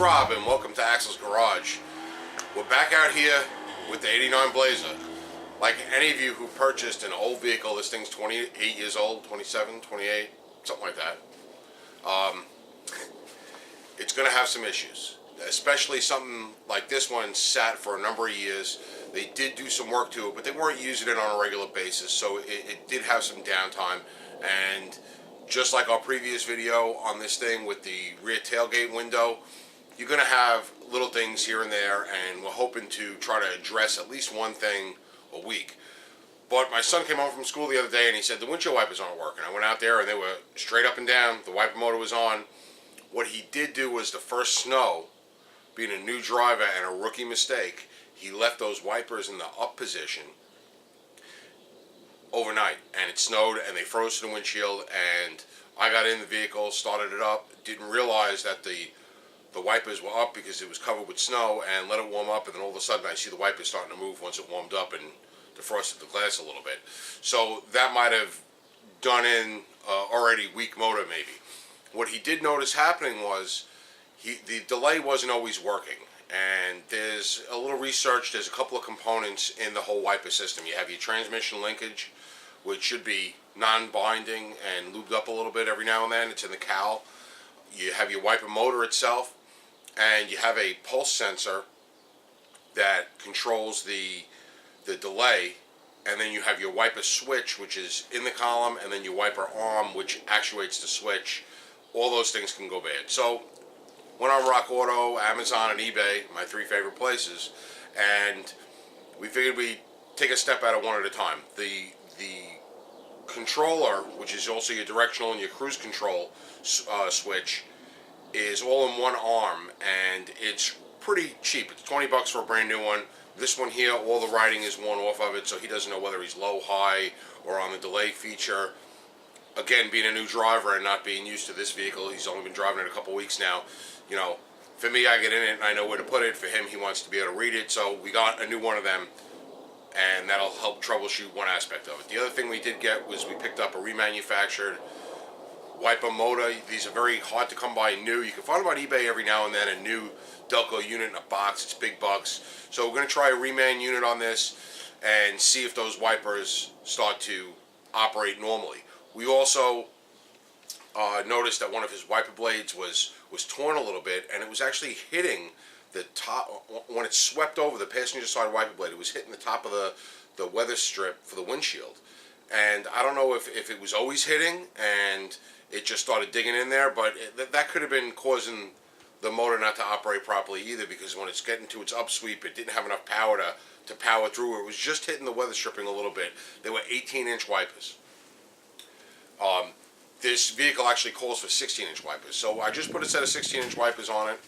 Rob and welcome to Axel's Garage. We're back out here with the 89 Blazer. Like any of you who purchased an old vehicle, this thing's 28 years old, 27, 28, something like that. It's going to have some issues, especially something like this one sat for a number of years. They did do some work to it, but they weren't using it on a regular basis, so it did have some downtime. And just like our previous video on this thing with the rear tailgate window, you're going to have little things here and there, and we're hoping to try to address at least one thing a week. But my son came home from school the other day and he said the windshield wipers aren't working. I went out there and they were straight up and down. The wiper motor was on. What he did do was the first snow, being a new driver and a rookie mistake, he left those wipers in the up position overnight, and it snowed and they froze to the windshield, and I got in the vehicle, started it up, didn't realize that the wipers were up because it was covered with snow, and let it warm up, and then all of a sudden I see the wipers starting to move once it warmed up and defrosted the glass a little bit. So that might have done in already weak motor maybe. What he did notice happening was the delay wasn't always working, and there's a little research. There's a couple of components in the whole wiper system. You have your transmission linkage, which should be non-binding and lubed up a little bit every now and then. It's in the cowl. You have your wiper motor itself, and you have a pulse sensor that controls the delay, and then you have your wiper switch, which is in the column, and then your wiper arm, which actuates the switch. All those things can go bad. So went on Rock Auto, Amazon, and eBay, my three favorite places, and we figured we'd take a step at it one at a time. The controller, which is also your directional and your cruise control switch, is all in one arm, and it's pretty cheap. It's 20 bucks for a brand new one. This one here, all the writing is worn off of it, so he doesn't know whether he's low, high, or on the delay feature. Again, being a new driver and not being used to this vehicle, he's only been driving it a couple weeks now. You know, for me, I get in it and I know where to put it. For him, he wants to be able to read it, so we got a new one of them, and that'll help troubleshoot one aspect of it. The other thing we did get was we picked up a remanufactured wiper motor. These are very hard to come by new. You can find them on eBay every now and then, a new Delco unit in a box. It's big bucks. So we're going to try a reman unit on this and see if those wipers start to operate normally. We also noticed that one of his wiper blades was torn a little bit, and it was actually hitting the top. When it swept over the passenger side wiper blade, it was hitting the top of the weather strip for the windshield. And I don't know if it was always hitting and it just started digging in there, but that could have been causing the motor not to operate properly either, because when it's getting to its upsweep, it didn't have enough power to power through. It was just hitting the weather stripping a little bit. They were 18-inch wipers. This vehicle actually calls for 16-inch wipers, so I just put a set of 16-inch wipers on it.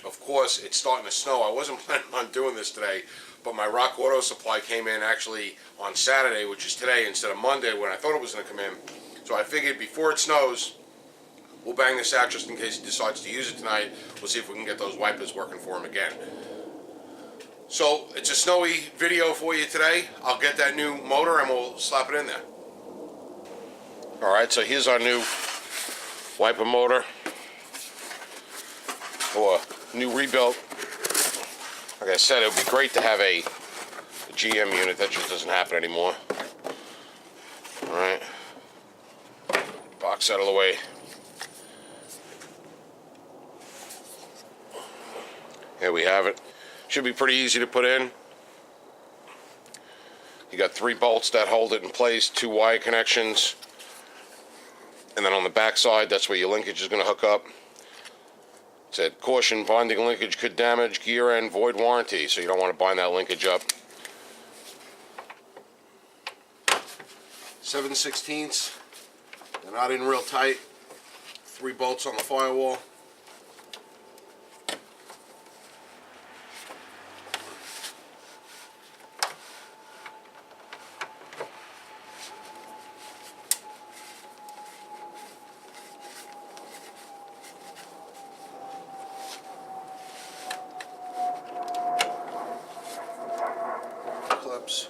Of course, it's starting to snow. I wasn't planning on doing this today, but my Rock Auto supply came in actually on Saturday, which is today, instead of Monday when I thought it was going to come in. So I figured before it snows, we'll bang this out just in case he decides to use it tonight. We'll see if we can get those wipers working for him again. So it's a snowy video for you today. I'll get that new motor and we'll slap it in there. Alright, so here's our new wiper motor, or new rebuilt. Like I said, it would be great to have a GM unit. That just doesn't happen anymore. Alright, box out of the way. Here we have it. Should be pretty easy to put in. You got 3 bolts that hold it in place, 2 wire connections. And then on the back side, that's where your linkage is going to hook up. It said, caution, binding linkage could damage gear and void warranty, so you don't want to bind that linkage up. 7/16. They're not in real tight. 3 bolts on the firewall. Clips.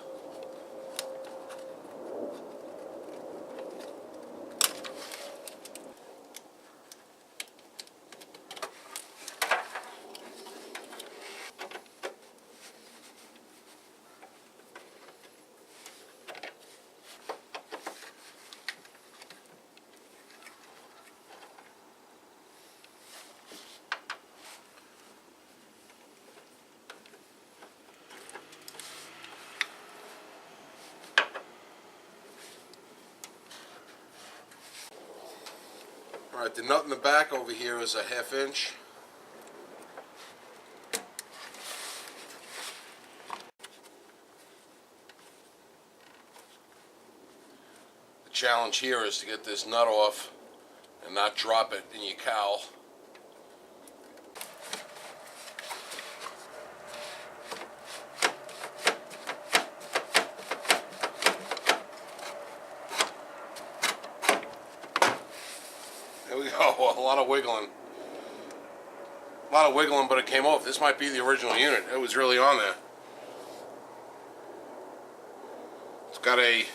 Alright, the nut in the back over here is a 1/2 inch. The challenge here is to get this nut off and not drop it in your cowl. There we go, a lot of wiggling. A lot of wiggling, but it came off. This might be the original unit. It was really on there. It's got a,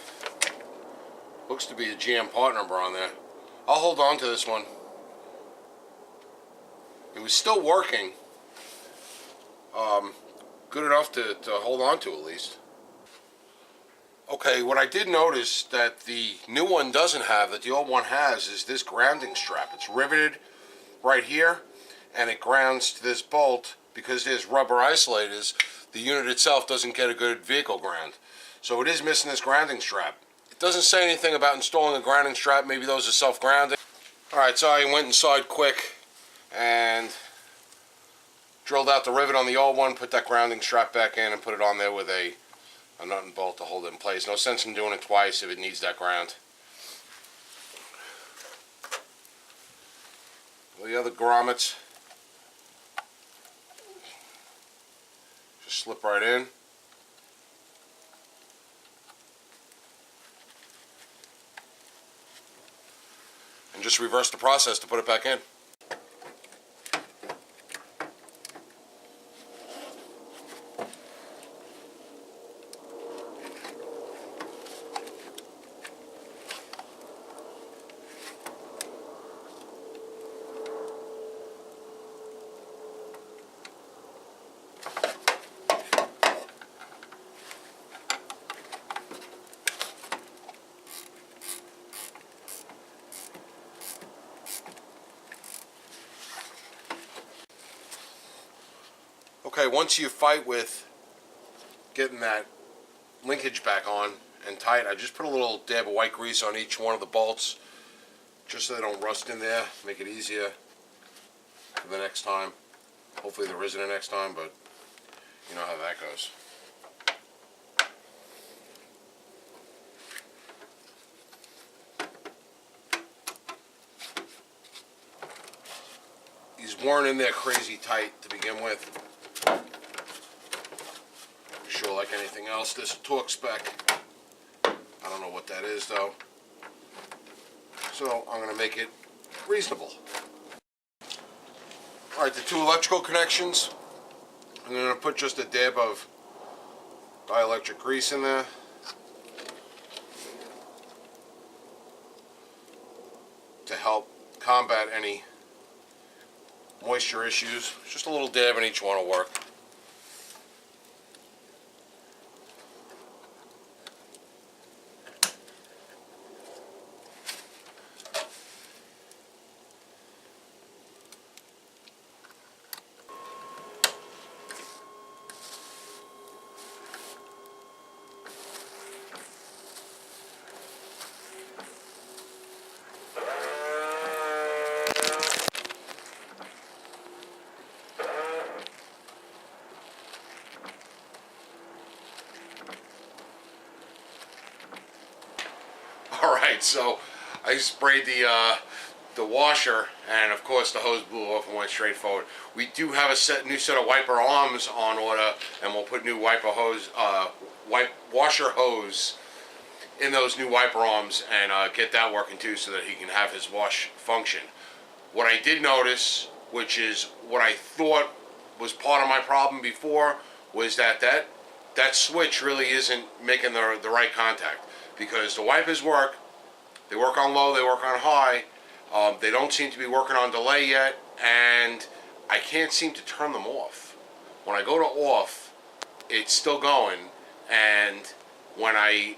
looks to be a GM part number on there. I'll hold on to this one. It was still working. Good enough to hold on to at least. Okay, what I did notice that the new one doesn't have, that the old one has, is this grounding strap. It's riveted right here, and it grounds to this bolt. Because there's rubber isolators, the unit itself doesn't get a good vehicle ground. So it is missing this grounding strap. It doesn't say anything about installing a grounding strap. Maybe those are self-grounding. Alright, so I went inside quick and drilled out the rivet on the old one, put that grounding strap back in, and put it on there with a nut and bolt to hold it in place. No sense in doing it twice if it needs that ground. Well, the other grommets just slip right in. And just reverse the process to put it back in. Okay, once you fight with getting that linkage back on and tight, I just put a little dab of white grease on each one of the bolts just so they don't rust in there, make it easier for the next time. Hopefully there isn't a next time, but you know how that goes. These weren't in there crazy tight to begin with. Sure, like anything else, this torque spec, I don't know what that is though, so I'm going to make it reasonable. Alright, the two electrical connections, I'm going to put just a dab of dielectric grease in there. To help combat any moisture issues. Just a little dab in each one will work. Alright, so I sprayed the washer, and of course the hose blew off and went straight forward. We do have a new set of wiper arms on order, and we'll put new washer hose in those new wiper arms and get that working too, so that he can have his wash function. What I did notice, which is what I thought was part of my problem before, was that switch really isn't making the right contact. Because the wipers work, they work on low, they work on high, they don't seem to be working on delay yet, and I can't seem to turn them off. When I go to off, it's still going, and when I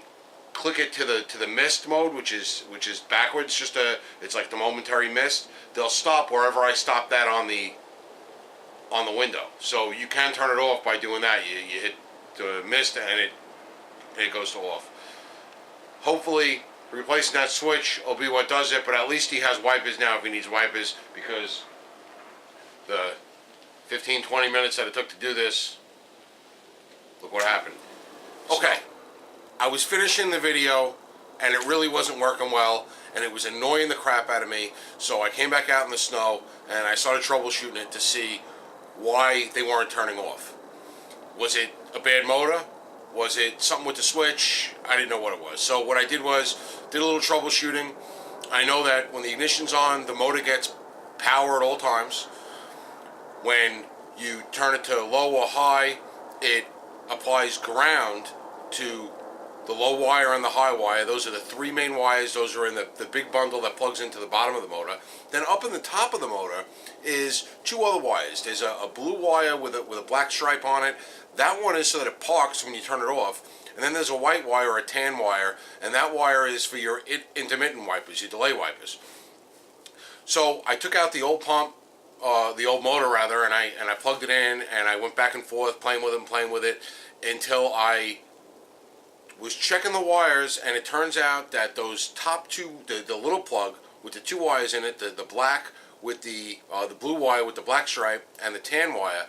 click it to the mist mode, which is backwards, it's like the momentary mist, they'll stop wherever I stop that on the window. So you can turn it off by doing that. You hit the mist and it goes to off. Hopefully replacing that switch will be what does it, but at least he has wipers now if he needs wipers, because the 15-20 minutes that it took to do this, look what happened. Okay, I was finishing the video and it really wasn't working well and it was annoying the crap out of me, so I came back out in the snow and I started troubleshooting it to see why they weren't turning off. Was it a bad motor? Was it something with the switch? I didn't know what it was. So what I did was, did a little troubleshooting. I know that when the ignition's on, the motor gets power at all times. When you turn it to low or high, it applies ground to the low wire and the high wire. Those are the three main wires. Those are in the big bundle that plugs into the bottom of the motor. Then up in the top of the motor is two other wires. There's a blue wire with a black stripe on it. That one is so that it parks when you turn it off. And then there's a white wire or a tan wire, and that wire is for your intermittent wipers, your delay wipers. So I took out the old pump, the old motor rather, and I plugged it in, and I went back and forth playing with it until I was checking the wires, and it turns out that those top two, the little plug with the two wires in it, the black with the blue wire with the black stripe and the tan wire,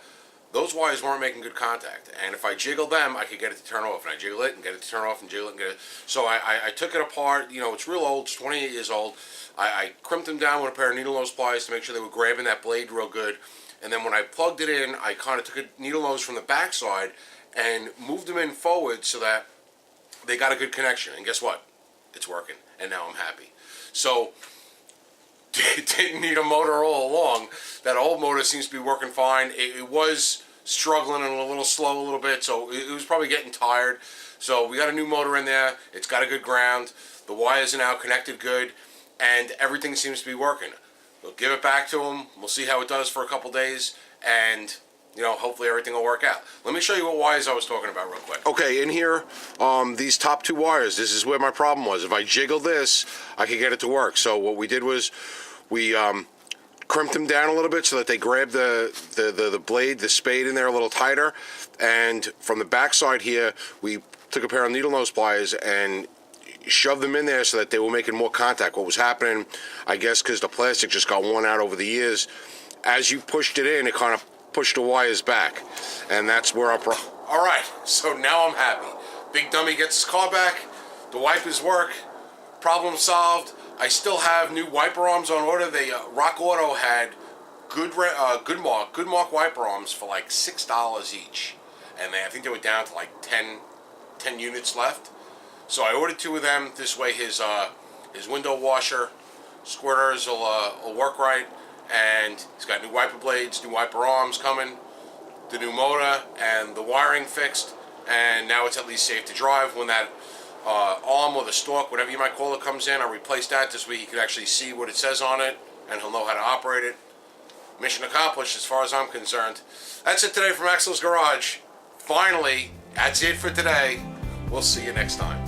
those wires weren't making good contact, and if I jiggled them, I could get it to turn off, and I jiggle it and get it to turn off and jiggle it and get it. So I took it apart. You know, it's real old. It's 28 years old. I crimped them down with a pair of needle nose pliers to make sure they were grabbing that blade real good. And then when I plugged it in, I kind of took a needle nose from the back side and moved them in forward so that they got a good connection. And guess what? It's working, and now I'm happy. So didn't need a motor all along. That old motor seems to be working fine. It was struggling and a little slow a little bit, so it was probably getting tired. So we got a new motor in there. It's got a good ground. The wires are now connected good, and everything seems to be working. We'll give it back to them. We'll see how it does for a couple days, and you know, hopefully everything will work out. Let me show you what wires I was talking about real quick. Okay, in here, these top two wires, this is where my problem was. If I jiggle this, I could get it to work. So what we did was we crimped them down a little bit so that they grab the blade, the spade in there a little tighter. And from the back side here, we took a pair of needle nose pliers and shoved them in there so that they were making more contact. What was happening, I guess because the plastic just got worn out over the years, as you pushed it in, it kind of pushed the wires back. And that's where our all right, so now I'm happy. Big Dummy gets his car back. The wipers work. Problem solved. I still have new wiper arms on order. They Rock Auto had good mark wiper arms for like $6 each, and I think they were down to like 10 units left. So I ordered two of them. This way his window washer squirters will work right, and he's got new wiper blades, new wiper arms coming, the new motor, and the wiring fixed, and now it's at least safe to drive. When that arm or the stalk, whatever you might call it, comes in, I replaced that. This way he can actually see what it says on it, and he'll know how to operate it. Mission accomplished as far as I'm concerned. That's it today from Axel's Garage. Finally, that's it for today. We'll see you next time.